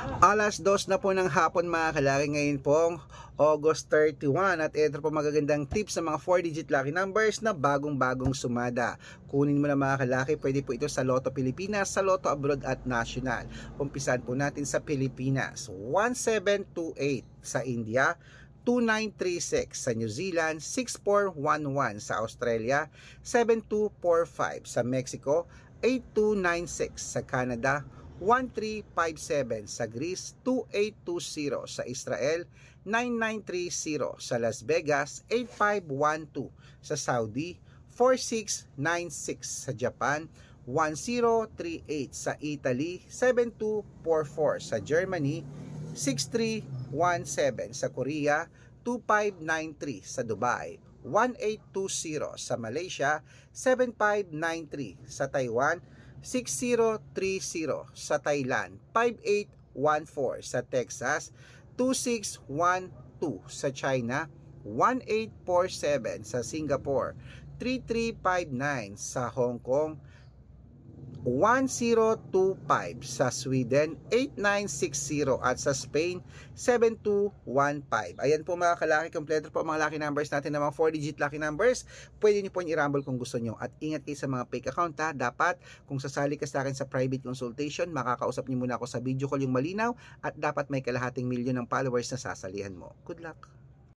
Alas 2 na po ng hapon mga kalaki, ngayon pong August 31 at ito po magagandang tips sa mga 4-digit lucky numbers na bagong sumada. Kunin mo na mga kalaki, pwede po ito sa Lotto Pilipinas, sa Lotto Abroad at National. Umpisan po natin sa Pilipinas, 1728 sa India, 2936 sa New Zealand, 6411 sa Australia, 7245 sa Mexico, 8296 sa Canada, 1357 sa Greece, 2820 sa Israel, 9930 sa Las Vegas, 8512 sa Saudi, 4696 sa Japan, 1038 sa Italy, 7244 sa Germany, 6317 sa Korea, 2593 sa Dubai, 1820 sa Malaysia, 7593 sa Taiwan, 6030 sa Thailand, 5814 sa Texas, 2612 sa China, 1847 sa Singapore, 3359 sa Hong Kong, 1025 sa Sweden, 8960 at sa Spain, 7215. Ayan po mga kalaki, kompleto po mga lucky numbers natin ng mga 4-digit lucky numbers. Pwede niyo po i-rumble kung gusto niyo. At ingat kayo sa mga fake account ha. Dapat kung sasali ka sa akin sa private consultation, makakausap niyo muna ako sa video call yung malinaw at dapat may kalahating milyon ng followers na sasalihan mo. Good luck!